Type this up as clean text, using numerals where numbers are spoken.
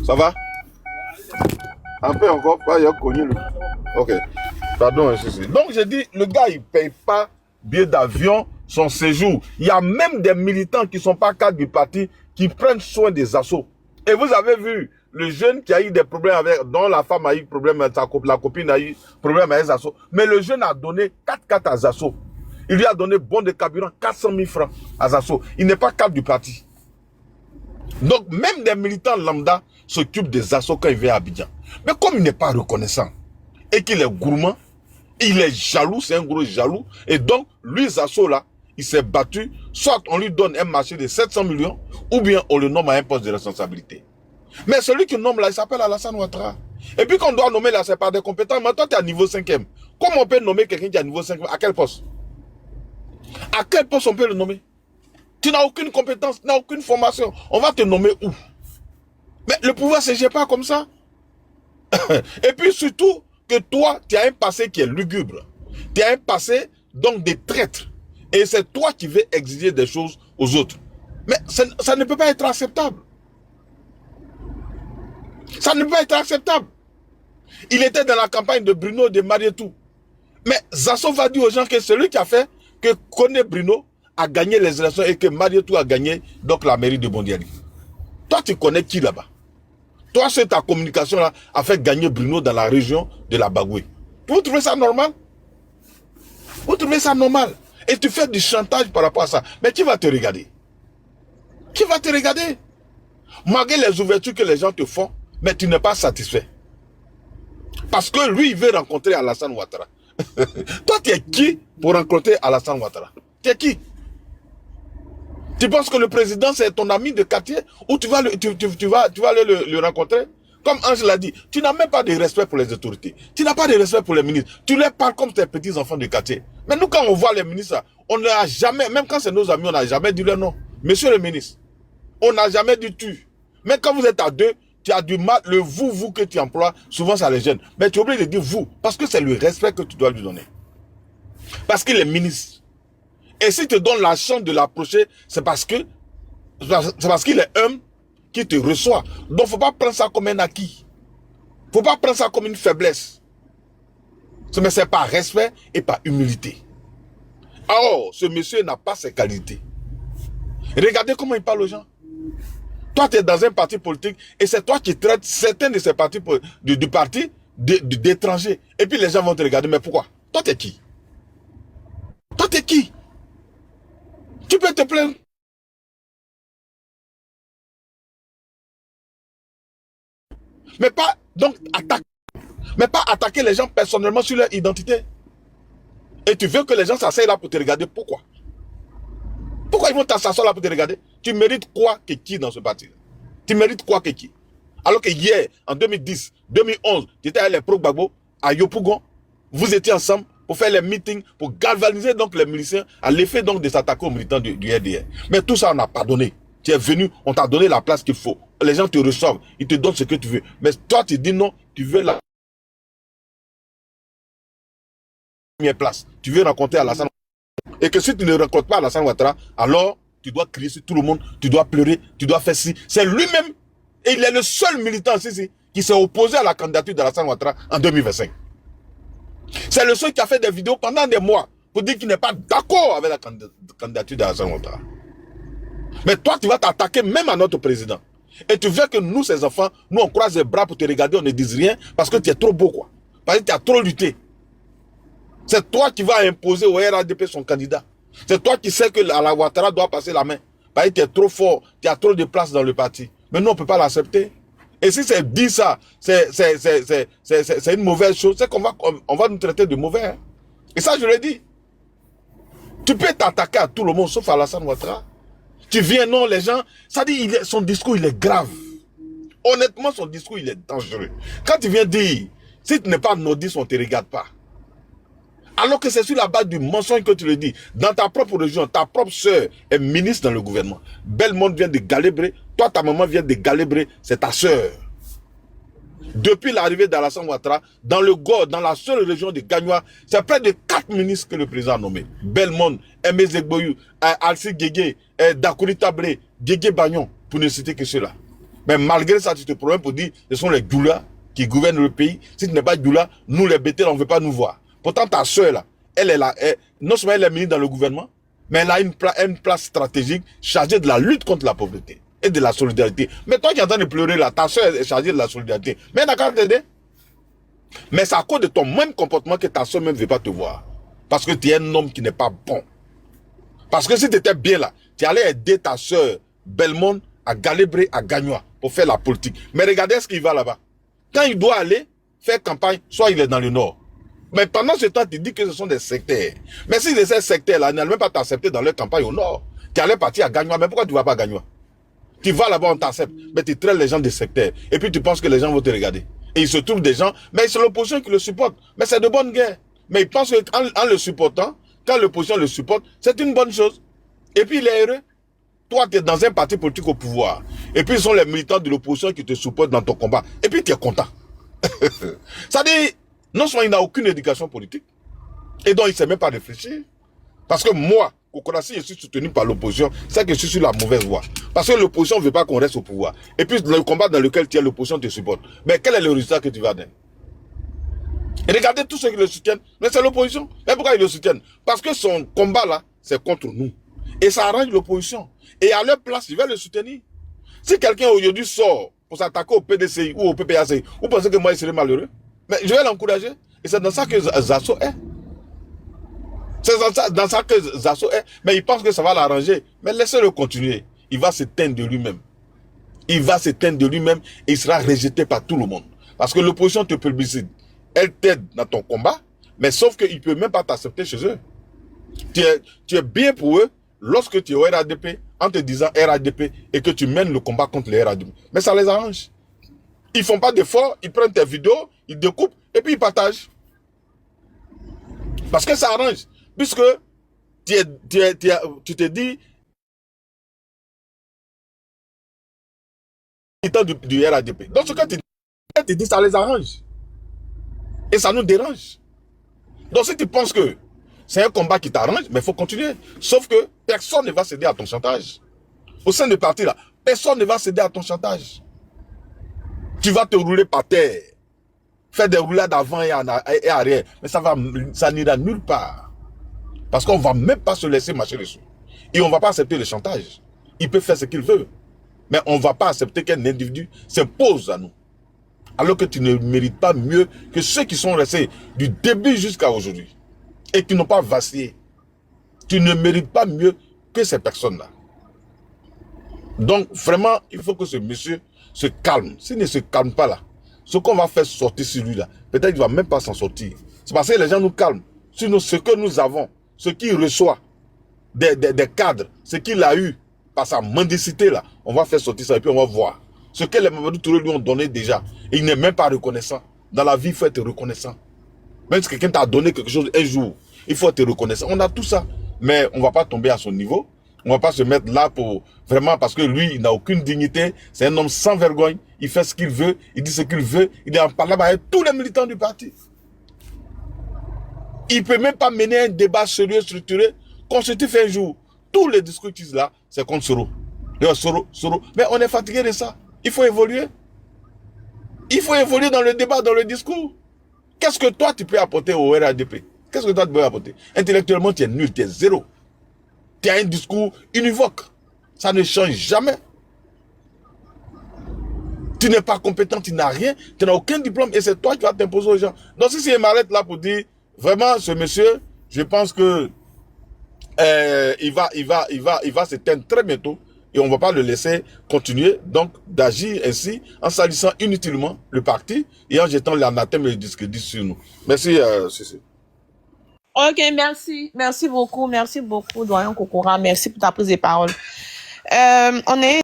Ça va? Un peu encore, pas il y a connu. Ok. Pardon, ceci. Donc j'ai dit, le gars, il ne paye pas billet d'avion, son séjour. Il y a même des militants qui ne sont pas cadres du parti qui prennent soin des assauts. Et vous avez vu le jeune qui a eu des problèmes avec, dont la femme a eu problème, la copine a eu problème avec les assauts. Mais le jeune a donné 4 à Zasso. Il lui a donné bon de carburant 400 000 francs à Zasso. Il n'est pas cadre du parti. Donc même des militants lambda s'occupent des assauts quand il vient à Abidjan. Mais comme il n'est pas reconnaissant et qu'il est gourmand, il est jaloux, c'est un gros jaloux. Et donc, lui, Zasso là, il s'est battu. Soit on lui donne un marché de 700 millions, ou bien on le nomme à un poste de responsabilité. Mais celui qui nomme là, il s'appelle Alassane Ouattara. Et puis qu'on doit nommer là, c'est par des compétences. Mais toi, tu es à niveau 5e. Comment on peut nommer quelqu'un qui est à niveau 5e? À quel poste? À quel poste on peut le nommer? Tu n'as aucune compétence, tu n'as aucune formation. On va te nommer où? Mais le pouvoir ne se gère pas comme ça. Et puis surtout, que toi, tu as un passé qui est lugubre. Tu as un passé, donc, de traître. Et c'est toi qui veux exiger des choses aux autres. Mais ça ne peut pas être acceptable. Ça ne peut pas être acceptable. Il était dans la campagne de Bruno de Marietou. Mais Zasso va dire aux gens que celui qui a fait que Koné Bruno a gagné les élections et que Marietou a gagné donc la mairie de Bondiali. Toi, tu connais qui là-bas? Toi, c'est ta communication là a fait gagner Bruno dans la région de la Bagoué. Vous trouvez ça normal? Vous trouvez ça normal? Et tu fais du chantage par rapport à ça. Mais qui va te regarder? Qui va te regarder? Malgré les ouvertures que les gens te font, mais tu n'es pas satisfait. Parce que lui, il veut rencontrer Alassane Ouattara. Toi, tu es qui pour rencontrer Alassane Ouattara? Tu es qui? Tu penses que le président, c'est ton ami de quartier ou tu vas aller le rencontrer? Comme Ange l'a dit, tu n'as même pas de respect pour les autorités. Tu n'as pas de respect pour les ministres. Tu leur parles comme tes petits enfants de quartier. Mais nous, quand on voit les ministres, on n'a jamais, même quand c'est nos amis, on n'a jamais dit leur nom. Monsieur le ministre, on n'a jamais dit tu. Mais quand vous êtes à deux, tu as du mal, le vous que tu emploies, souvent ça les gêne. Mais tu es obligé de dire vous, parce que c'est le respect que tu dois lui donner. Parce qu'il est ministre. Et si tu te donnes la chance de l'approcher, c'est parce qu'il est homme qui te reçoit. Donc, il ne faut pas prendre ça comme un acquis. Il ne faut pas prendre ça comme une faiblesse. Mais c'est par respect et par humilité. Alors, ce monsieur n'a pas ces qualités. Regardez comment il parle aux gens. Toi, tu es dans un parti politique et c'est toi qui traites certains de ces partis du parti d'étrangers. Et puis les gens vont te regarder, mais pourquoi? Toi, tu es qui? Toi, tu es qui? Tu peux te plaindre. Mais pas, donc, attaquer les gens personnellement sur leur identité. Et tu veux que les gens s'asseyent là pour te regarder. Pourquoi? Pourquoi ils vont t'asseoir là pour te regarder? Tu mérites quoi que qui dans ce parti? Tu mérites quoi que qui? Alors que hier, en 2010, 2011, tu étais avec les pro-Gbagbo à Yopougon. Vous étiez ensemble pour faire les meetings, pour galvaniser donc les miliciens à l'effet donc de s'attaquer aux militants du RDR. Mais tout ça, on n'a pas donné. Tu es venu, on t'a donné la place qu'il faut. Les gens te reçoivent, ils te donnent ce que tu veux. Mais toi, tu dis non, tu veux la première place. Tu veux rencontrer Alassane. Et que si tu ne rencontres pas Alassane Ouattara, alors tu dois crier sur tout le monde, tu dois pleurer, tu dois faire ci. C'est lui-même, et il est le seul militant ici qui s'est opposé à la candidature d'Alassane Ouattara en 2025. C'est le seul qui a fait des vidéos pendant des mois pour dire qu'il n'est pas d'accord avec la candidature d'Alassane Ouattara. Mais toi, tu vas t'attaquer même à notre président. Et tu veux que nous, ces enfants, nous, on croise les bras pour te regarder, on ne dise rien parce que tu es trop beau, quoi. Parce que tu as trop lutté. C'est toi qui vas imposer au RADP son candidat. C'est toi qui sais que la Ouattara doit passer la main. Parce que tu es trop fort, tu as trop de place dans le parti. Mais nous, on ne peut pas l'accepter. Et si c'est dit ça, c'est une mauvaise chose, c'est qu'on va nous traiter de mauvais. Hein. Et ça, je l'ai dit. Tu peux t'attaquer à tout le monde, sauf à Alassane Ouattara. Tu viens, non, les gens, ça dit, son discours, il est grave. Honnêtement, son discours, il est dangereux. Quand tu viens dire, si tu n'es pas nordiste, on ne te regarde pas. Alors que c'est sur la base du mensonge que tu le dis. Dans ta propre région, ta propre soeur est ministre dans le gouvernement. Bellemonde vient de Galébrer. Toi, ta maman vient de Galébrer. C'est ta soeur. Depuis l'arrivée d'Alassane Ouattara, dans le Gore, dans la seule région de Gagnoa, c'est près de 4 ministres que le président a nommé. Bellemonde, Aimé Zegboyou, Alci Guégué, Dakouri Tablé, Guégué Bagnon, pour ne citer que ceux-là. Mais malgré ça, tu te promènes pour dire ce sont les doulas qui gouvernent le pays. Si tu n'es pas doula, nous les bêtés, on ne veut pas nous voir. Pourtant, ta soeur, là, elle est là. Non seulement elle est ministre dans le gouvernement, mais elle a une place stratégique chargée de la lutte contre la pauvreté et de la solidarité. Mais toi qui es en train de pleurer là, ta soeur est chargée de la solidarité. Mais elle n'a qu'à t'aider. Mais c'est à cause de ton même comportement que ta soeur même ne veut pas te voir. Parce que tu es un homme qui n'est pas bon. Parce que si tu étais bien là, tu allais aider ta soeur Belmont à Galébrer, à Gagnois pour faire la politique. Mais regardez ce qu'il va là-bas. Quand il doit aller faire campagne, soit il est dans le nord. Mais pendant ce temps, tu dis que ce sont des sectaires. Mais si ces sectaires-là n'allaient même pas t'accepter dans leur campagne au nord, tu allais partir à Gagnois. Mais pourquoi tu ne vas pas à Gagnois? Tu vas là-bas, on t'accepte. Mais tu traites les gens des sectaires. Et puis tu penses que les gens vont te regarder. Et il se trouve des gens, mais c'est l'opposition qui le supporte. Mais c'est de bonne guerre. Mais ils pensent qu'en le supportant, quand l'opposition le supporte, c'est une bonne chose. Et puis il est heureux. Toi, tu es dans un parti politique au pouvoir. Et puis, ce sont les militants de l'opposition qui te supportent dans ton combat. Et puis, tu es content. Ça dit, non seulement il n'a aucune éducation politique, et donc il ne sait même pas réfléchir. Parce que moi, Kokonassi, je suis soutenu par l'opposition, c'est que je suis sur la mauvaise voie. Parce que l'opposition ne veut pas qu'on reste au pouvoir. Et puis, le combat dans lequel tu es, l'opposition te supporte. Mais quel est le résultat que tu vas donner? Et regardez tous ceux qui le soutiennent. Mais c'est l'opposition. Mais pourquoi ils le soutiennent? Parce que son combat là, c'est contre nous. Et ça arrange l'opposition. Et à leur place, ils veulent le soutenir. Si quelqu'un aujourd'hui sort pour s'attaquer au PDCI ou au PPACI, vous pensez que moi, il serait malheureux? Mais je vais l'encourager. Et c'est dans ça que Zasso est. C'est dans ça que Zasso est. Mais il pense que ça va l'arranger. Mais laissez-le continuer. Il va s'éteindre de lui-même. Il va s'éteindre de lui-même et il sera rejeté par tout le monde. Parce que l'opposition te publicite. Elle t'aide dans ton combat, mais sauf qu'il ne peut même pas t'accepter chez eux. Tu es bien pour eux lorsque tu es au RADP, en te disant RADP, et que tu mènes le combat contre les RADP. Mais ça les arrange. Ils ne font pas d'efforts, ils prennent tes vidéos, ils découpent, et puis ils partagent. Parce que ça arrange. Puisque tu te dis, du RADP. Dans ce cas, tu te dis, ça les arrange. Et ça nous dérange. Donc si tu penses que c'est un combat qui t'arrange, mais il faut continuer. Sauf que personne ne va céder à ton chantage. Au sein du parti là, personne ne va céder à ton chantage. Tu vas te rouler par terre, faire des roulades avant et arrière, mais ça n'ira nulle part. Parce qu'on ne va même pas se laisser marcher dessus. Et on ne va pas accepter le chantage. Il peut faire ce qu'il veut. Mais on ne va pas accepter qu'un individu s'impose à nous. Alors que tu ne mérites pas mieux que ceux qui sont restés du début jusqu'à aujourd'hui. Et qui n'ont pas vacillé. Tu ne mérites pas mieux que ces personnes-là. Donc, vraiment, il faut que ce monsieur se calme. S'il ne se calme pas là, ce qu'on va faire sortir sur lui là, peut-être qu'il ne va même pas s'en sortir. C'est parce que les gens nous calment. Sinon, ce que nous avons, ce qu'il reçoit des cadres, ce qu'il a eu par sa mendicité là, on va faire sortir ça et puis on va voir. Ce que les Mamadou Touré lui ont donné déjà, et il n'est même pas reconnaissant. Dans la vie, il faut être reconnaissant. Même si quelqu'un t'a donné quelque chose un jour, il faut être reconnaissant. On a tout ça, mais on ne va pas tomber à son niveau. On ne va pas se mettre là pour vraiment, parce que lui, il n'a aucune dignité. C'est un homme sans vergogne. Il fait ce qu'il veut, il dit ce qu'il veut. Il est en parlant avec tous les militants du parti. Il ne peut même pas mener un débat sérieux, structuré, constitutif un jour. Tous les discours là, c'est contre Soro. Soro. Mais on est fatigué de ça. Il faut évoluer. Il faut évoluer dans le débat, dans le discours. Qu'est-ce que toi, tu peux apporter au RADP? Qu'est-ce que toi, tu peux apporter? Intellectuellement, tu es nul, tu es zéro. Tu as un discours univoque. Ça ne change jamais. Tu n'es pas compétent, tu n'as rien, tu n'as aucun diplôme et c'est toi qui vas t'imposer aux gens. Donc si je m'arrête là pour dire, vraiment, ce monsieur, je pense que il va s'éteindre très bientôt et on ne va pas le laisser continuer donc d'agir ainsi en salissant inutilement le parti et en jetant l'anathème et le discrédit sur nous. Merci, Cécile. Ok, merci. Merci beaucoup, doyen Kokora. Merci pour ta prise de parole. On est